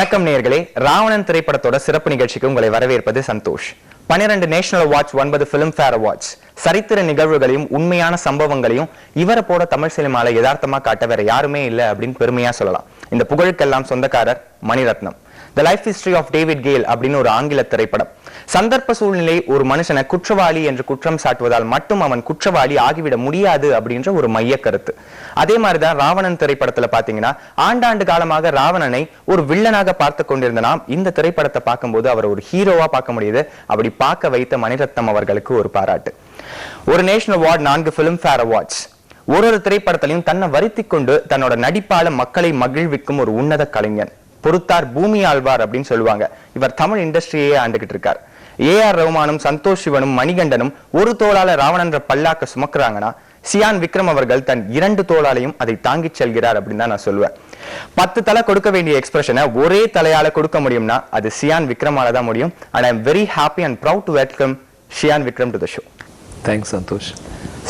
வணக்கம் நேயர்களே, ராவணன் திரைப்படத்தோட சிறப்பு நிகழ்ச்சிக்கு உங்களை வரவேற்பது Santhosh. 12 national awards, 9 Filmfare awards, சரித்திர நிகழ்வுகளையும் உண்மையான சம்பவங்களையும் இவரை போட தமிழ் சினிமால யதார்த்தமா காட்ட வேற யாருமே இல்லை அப்படின்னு பெருமையா சொல்லலாம். இந்த புகழுக்கெல்லாம் சொந்தக்காரர் Maniratnam. The life history of David Gale அப்படின்னு ஒரு ஆங்கில திரைப்படம். சந்தர்ப்ப சூழ்நிலை ஒரு மனுஷனை குற்றவாளி என்று குற்றம் சாட்டுவதால் மட்டும் அவன் குற்றவாளி ஆகிவிட முடியாது அப்படின்ற ஒரு மைய கருத்து. அதே மாதிரிதான் ராவணன் திரைப்படத்துல பாத்தீங்கன்னா ஆண்டாண்டு காலமாக ராவணனை ஒரு வில்லனாக பார்த்து கொண்டிருந்த நாம் இந்த திரைப்படத்தை பார்க்கும்போது அவர் ஒரு ஹீரோவா பார்க்க முடியுது. அப்படி பார்க்க வைத்த மணிரத்னம் அவர்களுக்கு ஒரு பாராட்டு. ஒரு நேஷனல் அவார்ட், 4 பிலிம்ஃபேர் அவார்ட்ஸ். ஒரு திரைப்படத்திலையும் தன்னை வருத்தி கொண்டு தன்னோட நடிப்பால மக்களை மகிழ்விக்கும் ஒரு உன்னத கலைஞன். பொறுத்தார் பூமி ஆழ்வார் அப்படின்னு சொல்லுவாங்க. இவர் தமிழ் இண்டஸ்ட்ரியே ஆண்டுகிட்டு இருக்கார். ஏஆர் ரஹ்மானும் சந்தோஷ் சிவனும் மணிகண்டனும் ஒரு தோளால ராவணன்ற பல்லாக்க சுமக்குறாங்கன்னா சியான் விக்ரம் அவர்கள் தன் 2 தோளாலையும் அதை தாங்கி செல்கிறார் அப்படின்னு தான் நான் சொல்லுவேன். 10 தலை கொடுக்க வேண்டிய எக்ஸ்பிரஷனை ஒரே தலையால கொடுக்க முடியும்னா அது சியான் விக்ரமால தான் முடியும். And I am very happy and proud to welcome Chiyaan Vikram to the show. Thanks Santhosh.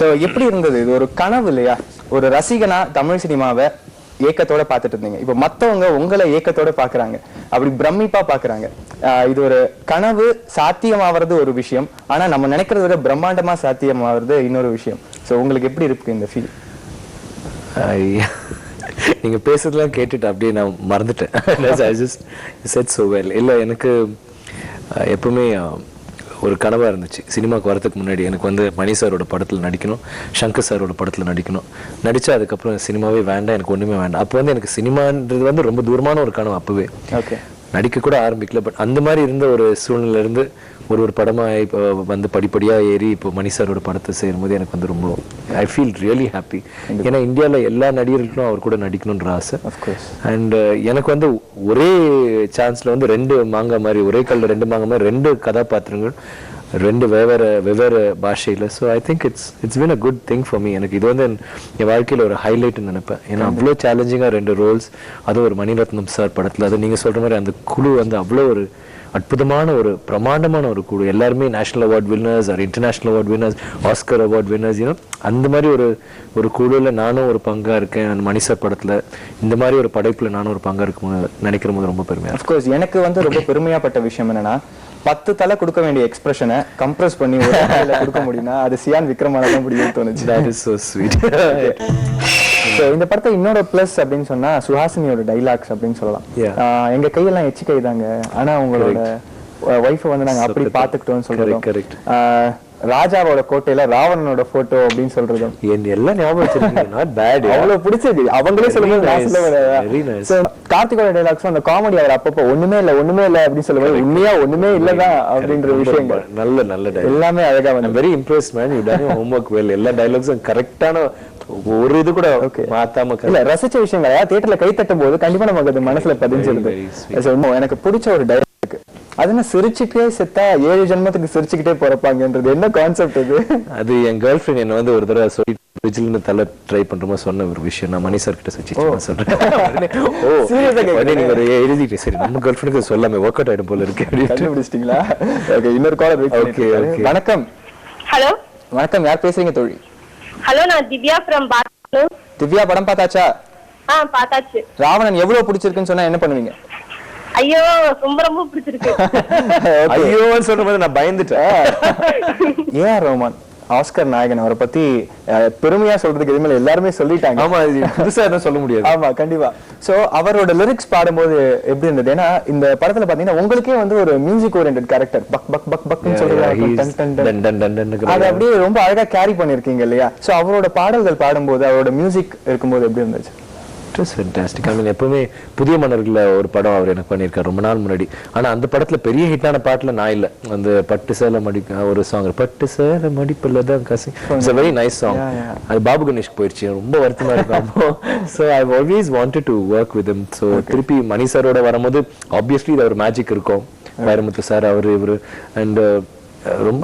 So எப்படி இருந்தது? இது ஒரு கனவு இல்லையா? ஒரு ரசிகனா தமிழ் சினிமாவை ஏக்கத்தோட பார்த்துட்டு இருந்தீங்க. இப்போ மற்றவங்க உங்களை ஏக்கத்தோட பாக்குறாங்க, அப்படி பிரமிப்பா பாக்குறாங்க. இது ஒரு கனவு சாத்தியமாவது ஒரு விஷயம், ஆனா நம்ம நினைக்கிறத விட பிரம்மாண்டமா சாத்தியமாவது இன்னொரு விஷயம். ஸோ உங்களுக்கு எப்படி இருக்கு இந்த ஃபீல்? நீங்க பேசுறதுலாம் கேட்டுட்டு அப்படியே நான் மறந்துட்டேன். I just said so well. இல்லை, எனக்கு எப்பவுமே ஒரு கனவாக இருந்துச்சு. சினிமாவுக்கு வரதுக்கு முன்னாடி எனக்கு வந்து மணி சாரோட படத்தில் நடிக்கணும், சங்கர் சாரோட படத்தில் நடிக்கணும். நடித்தா அதுக்கப்புறம் சினிமாவே வேண்டாம், எனக்கு ஒன்றுமே வேண்டாம். அப்போ வந்து எனக்கு சினிமான்றது வந்து ரொம்ப தூரமான ஒரு கனவு. அப்போவே ஓகே, நடிக்க கூட ஆரம்பிக்கல. பட் அந்த மாதிரி இருந்த ஒரு சூழ்நிலையிலேருந்து ஒரு படமாக இப்போ வந்து படிப்படியாக ஏறி இப்போ மணி சாரோட படத்தை செய்யும்போது எனக்கு வந்து ரொம்ப ஐ ஃபீல் ரியலி ஹாப்பி. ஏன்னா இந்தியாவில் எல்லா நடிகர்களுக்கும் அவர் கூட நடிக்கணுன்ற ஆசை. அண்ட் எனக்கு வந்து ஒரே சான்ஸில் வந்து 2 மாங்காய் மாதிரி, ஒரே கல்லில் 2 மாங்காய் மாதிரி 2 கதாபாத்திரங்கள், 2 வெவ்வேறு பாஷையில். So I think it's been a good thing for me. எனக்கு இது வந்து என் வாழ்க்கையில் ஒரு ஹைலைட்னு நினைப்பேன். ஏன்னா அவ்வளோ சேலஞ்சிங்காக 2 ரோல்ஸ், அதுவும் ஒரு மணிரத்னம் சார் படத்தில். அது நீங்கள் சொல்கிற மாதிரி அந்த குழு வந்து அவ்வளோ ஒரு அற்புதமான ஒரு பிரமாண்டமான ஒரு குழு. எல்லாருமே நேஷனல் அவார்ட் வின்னர்ஸ், ஒரு international award winners, Oscar award winners. அந்த மாதிரி ஒரு குழுவில் நானும் ஒரு பங்காக இருக்கேன். அந்த மணி சார் படத்தில் இந்த மாதிரி ஒரு படைப்பில் நானும் ஒரு பங்காக இருக்கும் நினைக்கிற போது ரொம்ப பெருமையாக. அஃப்கோர்ஸ் எனக்கு வந்து ரொம்ப பெருமையாப்பட்ட விஷயம் என்னன்னா 10 தலை கொடுக்க வேண்டிய எக்ஸ்பிரஷனை கம்ப்ரஸ் பண்ணி ஒரு தலையில கொடுக்க முடியும்னா அது சியான் விக்ரமால தான் முடியும்னு தோணுச்சு. That is so sweet. இந்த படத்தை இன்னொரு பிளஸ் அப்படின்னு சொன்னா சுஹாசினியோட டைலாக்ஸ் அப்படின்னு சொல்லலாம். எங்க கையெல்லாம் எச்சி கைதாங்க, ஆனா உங்களோட ஒய்ஃபை வந்து நாங்க அப்படி பாத்துக்கிட்டோம்னு சொல்றோம். ராஜாவோட கோட்டையில ராவணனோட போட்டோ அப்படின்னு சொல்றது எல்லாம் ஞாபகம் அவ்வளவு பிடிச்சது. அவங்களே சொல்லும்போது கார்த்திகோட டைலாக்ஸும் அந்த காமெடி அவர் அப்பப்போ ஒண்ணுமே இல்ல அப்படின்னு சொல்லுவாரு. உண்மையா ஒண்ணுமே இல்லதான் அப்படின்ற விஷயங்கள் நல்ல எல்லாமே அழகா வந்து very impressed man. You done your homework well. எல்லா டைலாக்ஸும் கரெக்டான, ஒரு இது கூட மாத்தாம இல்ல ரசிச்ச விஷயங்கள். தியேட்டர்ல கை தட்டும் போது கண்டிப்பா நமக்கு அது மனசுல பதிஞ்சிருது. எனக்கு பிடிச்ச ஒரு டைலாக் அது சிரிச்சுட்டே செத்தா 7 ஜென்மத்துக்கு சிரிச்சுக்கிட்டே போறப்பாங்கன்றது என்ன கான்செப்ட் இது? அது என் கேர்ள் ஃப்ரெண்ட் என்ன வந்து ஒரு தடவை சொல்லி பிரிட்ஜில் தலை ட்ரை பண்றோமா சொன்ன ஒரு விஷயம். நான் மணி சார் கிட்ட சொல்றேன். நீங்க எழுதிட்டு சரி நம்ம கேர்ள் ஃப்ரெண்டுக்கு சொல்லாம ஒர்க் அவுட் ஆயிடும் போல இருக்கு கண்டுபிடிச்சிட்டீங்களா? ஓகே, இன்னொரு காலர் வெயிட் பண்ணிட்டு. வணக்கம். ஹலோ வணக்கம், யார் பேசுறீங்க தோழி? ஹலோ, நான் திவ்யா ஃப்ரம் பாத்ரூம். திவ்யா, படம் பார்த்தாச்சா? பார்த்தாச்சு. ராவணன் எவ்வளவு பிடிச்சிருக்குன்னு சொன்னா என்ன பண்ணுவீங்க? ஐயோ, ரொம்ப பிடிச்சிருக்கு. ஐயோன்னு சொல்லும்போது நான் பயந்துட்டேன். ஏஆர் ரஹ்மான் ஆஸ்கர் நாயகன், அவரை பத்தி பெருமையா சொல்றதுக்கு எதுவுமே எல்லாருமே சொல்லிட்டாங்க. ஆமா, புதுசா எதுவும் சொல்ல முடியாது. ஆமா, கண்டிப்பா. சோ அவரோட லிரிக்ஸ் பாடும்போது எப்படி இருந்தது? ஏன்னா இந்த படத்துல பாத்தீங்கன்னா உங்களுக்கே வந்து ஒரு மியூசிக் ஓரியன்டட் கேரக்டர், பக் பக் பக் பக்னு சொல்றது, அது அப்படியே ரொம்ப அழகா கேரி பண்ணிருக்கீங்க இல்லையா? சோ அவரோட பாடல்கள் பாடும்போது, அவரோட மியூசிக் இருக்கும்போது எப்படி இருந்துச்சு? ஃபேன்டாஸ்டிக். ஐ மீன் எப்பவுமே புதிய மன்னர்கள ஒரு படம் அவர் எனக்கு பண்ணியிருக்காரு ரொம்ப நாள் முன்னாடி. ஆனா அந்த படத்துல பெரிய ஹிட்டான பாட்டுல நான் இல்லை. அந்த பட்டு சேலை மடிப்பு ஒரு சாங், பட்டு சேலை மடிப்புல தான் கசி, it's a very nice song. அது பாபு கணேஷ்க்கு போயிடுச்சு, ரொம்ப வருத்தமா இருக்கு. So I always wanted to work with him. So திருப்பி மணி சாரோட வரும்போது ஆப்வியஸ்லி இது ஒரு மேஜிக் இருக்கும். வைரமுத்து சார், இவரு அண்ட்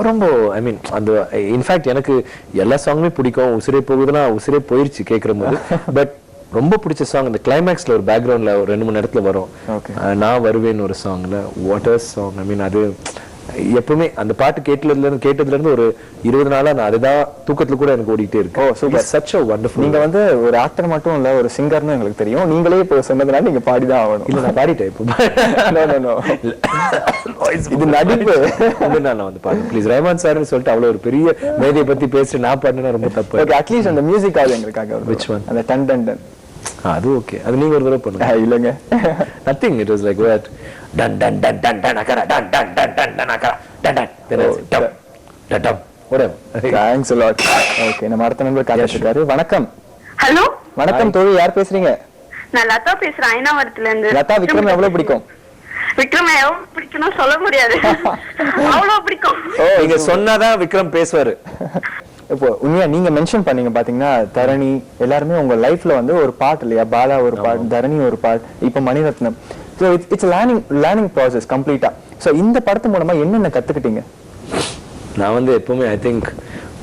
ரொம்ப ஐ மீன் அந்த இன்ஃபேக்ட் எனக்கு எல்லா சாங்குமே பிடிக்கும். உசிரே போகுதுன்னா உசிரே போயிருச்சு கேட்குற போது. பட் ரொம்ப பிடிச்ச சாங் இந்த கிளைமேக்ஸ்ல ஒரு பேக்ரவுண்ட்ல ஒரு 2-3 இடத்துல வரும். நான் வருவேன் ஒரு சாங்ல, வாட்டர் சாங். ஐ மீன் அது எப்பவுமே அந்த பாட்டு கேட்டதுல இருந்து ஒரு 20 நாளா நான் அதுதான் தூக்கத்துல கூட எனக்கு ஓடிட்டே இருக்கு. ஓ சூப்பர், such a wonderful. நீங்க வந்து ஒரு ஆக்டர் மட்டும் இல்ல, ஒரு சிங்கர்னு எங்களுக்கு தெரியும். நீங்களே இப்போ சொன்னதுனால நீங்க பாடிதான் ஆகணும். இல்ல நான் பாடிட்டேன் இப்போ. இது நடிப்பு. நான் வந்து பாடுறேன் ப்ளீஸ். ரஹ்மான் சார்னு சொல்லிட்டு அவ்வளவு ஒரு பெரிய மேதையை பத்தி பேசி நான் பாடினா ரொம்ப தப்பு. ஓகே, அட்லீஸ்ட் அந்த மியூசிக் ஆகுது எங்களுக்காக. Which one? அந்த டன் டன் டன். அது ஓகே, அது நீங்க ஒரு தடவை பண்ணுங்க. இல்லங்க, nothing, it was like that dan dan dan dan dan akara dan dan dan dan dan akara dan dan dan dan whatever. Thanks a lot. Okay, நம்ம அடுத்த நம்பர் காத்துட்டு இருக்காரு. வணக்கம். ஹலோ வணக்கம் தோழி, யார் பேசுறீங்க? நான் லதா பேசுறேன், ஐனாவரத்துல இருந்து. லதா, விக்ரம் எவ்வளவு பிடிக்கும்? விக்ரம் எவ்வளவு பிடிக்கும்னு சொல்ல முடியாது, அவ்வளவு பிடிக்கும். நீங்க சொன்னாதான் விக்ரம் பேசுவாரு. இப்போ உண்மையா நீங்க மென்ஷன் பண்ணீங்க பாத்தீங்கன்னா, தரணி எல்லாருமே உங்க லைஃப்ல வந்து ஒரு பார்ட் இல்லையா? பாலா ஒரு பார்ட், தரணி ஒரு பார்ட், இப்ப Maniratnam. So it's learning process கம்ப்ளீட்டா. ஸோ இந்த படத்து மூலமா என்னென்ன கத்துக்கிட்டீங்க? நான் வந்து எப்பவுமே ஐ திங்க்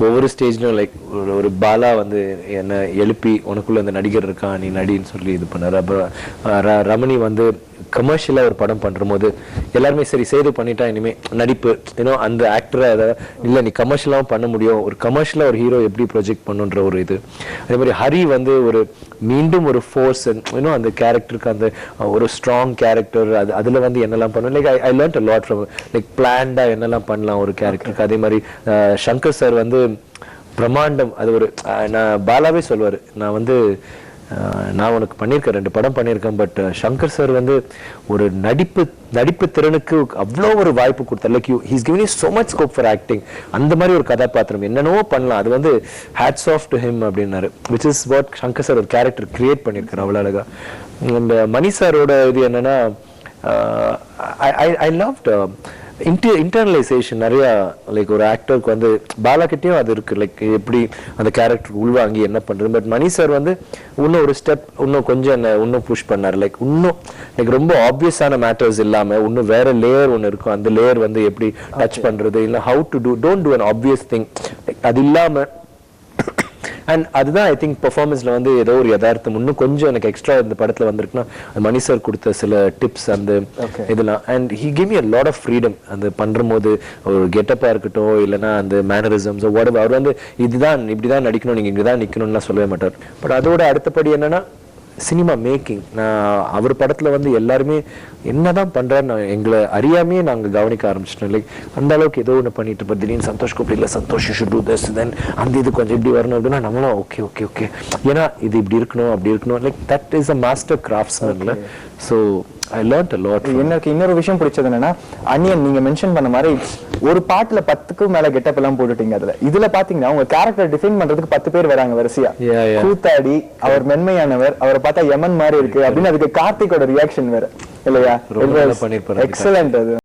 ஒவ்வொரு ஸ்டேஜ்லயும் லைக் ஒரு பாலா வந்து என்ன எழுப்பி உனக்குள்ள அந்த நடிகர் இருக்கான் நீ நடின்னு சொல்லி இது பண்ணாரு. அப்புறம் ரமணி வந்து கமர்ஷியலா ஒரு படம் பண்ற போது எல்லாருமே சரி செய்து பண்ணிட்டா இனிமே நடிப்பு இன்னும் அந்த ஆக்டரை அதை இல்லை நீ கமர்ஷியலாவும் பண்ண முடியும், ஒரு கமர்ஷியலா ஒரு ஹீரோ எப்படி ப்ரொஜெக்ட் பண்ணுன்ற ஒரு இது. அதே மாதிரி ஹரி வந்து ஒரு மீண்டும் ஒரு ஃபோர்ஸ் இன்னும் அந்த கேரக்டருக்கு அந்த ஒரு ஸ்ட்ராங் கேரக்டர் அதுல வந்து என்னெல்லாம் பண்ணுவோம். Like I learned a lot from like பிளான்டா என்னெல்லாம் பண்ணலாம் ஒரு கேரக்டருக்கு. அதே மாதிரி சங்கர் சார் வந்து பிரம்மாண்டம். அது ஒரு நான் பாலாவே சொல்வாரு, நான் உனக்கு பண்ணியிருக்கேன் 2 படம் பண்ணியிருக்கேன், பட் சங்கர் சார் வந்து ஒரு நடிப்பு திறனுக்கு அவ்வளோ ஒரு வாய்ப்பு கொடுத்தார். Like he's given you so much scope for acting. அந்த மாதிரி ஒரு கதாபாத்திரம் என்னென்னவோ பண்ணலாம், அது வந்து ஹேட்ஸ் ஆஃப் டு ஹிம் அப்படின்னாரு. Which is what Shankar sir ஒரு கேரக்டர் கிரியேட் பண்ணியிருக்காரு அவ்வளோ அழகா. இந்த மணி சாரோட இது என்னன்னா, ஐ லவ்ட் இன்டர்னலைசேஷன் நிறைய. லைக் ஒரு ஆக்டருக்கு வந்து பாலா கிட்டேயும் அது இருக்கு, லைக் எப்படி அந்த கேரக்டர் உள்வாங்கி என்ன பண்றது. பட் மணி சார் வந்து இன்னும் ஒரு ஸ்டெப் இன்னும் கொஞ்சம் என்ன இன்னும் புஷ் பண்ணாரு. லைக் இன்னும் லைக் ரொம்ப ஆப்வியஸான மேட்டர்ஸ் இல்லாம இன்னும் வேற லேயர் ஒன்று இருக்கும், அந்த லேயர் வந்து எப்படி டச் பண்றது, இல்லை how to don't do an obvious thing, அது இல்லாம. அண்ட் அதுதான் ஐ திங்க் பெர்ஃபார்மன்ஸ்ல வந்து ஏதோ ஒரு யதார்த்தம் இன்னும் கொஞ்சம் எனக்கு எக்ஸ்ட்ரா இந்த படத்துல வந்திருக்குன்னா மணி சார் கொடுத்த சில டிப்ஸ் அந்த இதெல்லாம். And he give me a lot of freedom அந்த பண்ற போது ஒரு கெட்டப்பா இருக்கட்டும் இல்லைன்னா அந்த மேனரிசம்ஸ் அவர் வந்து இதுதான் இப்படிதான் நடிக்கணும் நீங்க இங்கதான் நிக்கணும்லாம் சொல்லவே மாட்டார். பட் அதோட அடுத்தபடி என்னன்னா சினிமா மேக்கிங். நான் அவர் படத்துல வந்து எல்லாருமே என்னதான் பண்றாரு எங்களை அறியாமையே நாங்க கவனிக்க ஆரம்பிச்சிட்டோம். லைக் அந்த அளவுக்கு ஏதோ ஒன்று பண்ணிட்டு இருப்போம். திடீர்னு சந்தோஷ் கூப்பிட்டு இல்லை Santhosh you should do this, then அந்த இது கொஞ்சம் இப்படி வரணும் அப்படின்னா நம்மளும் ஓகே ஓகே ஓகே ஏன்னா இது இப்படி இருக்கணும் அப்படி இருக்கணும். Like that is a master கிராஃப்ட்ஸ்மேன்ல. So I learned a lot. எனக்கு இன்னொரு விஷயம் பிடிச்சது என்னன்னா, அன்னியன் நீங்க மென்ஷன் பண்ண மாதிரி ஒரு பாட்டுல 10க்கு மேல கெட்டப் எல்லாம் போட்டுட்டீங்க. இதுல பாத்தீங்கன்னா உங்க கேரக்டர் டிஃபைன் பண்றதுக்கு 10 பேர் வராங்க வரிசையா. கூத்தாடி, அவர் மென்மையானவர், அவரை பார்த்தா யமன் மாதிரி இருக்கு அப்படின்னு அதுக்கு கார்த்திகோட ரியாக்ஷன் வேற இல்லையா? எக்ஸலன்ட் அது.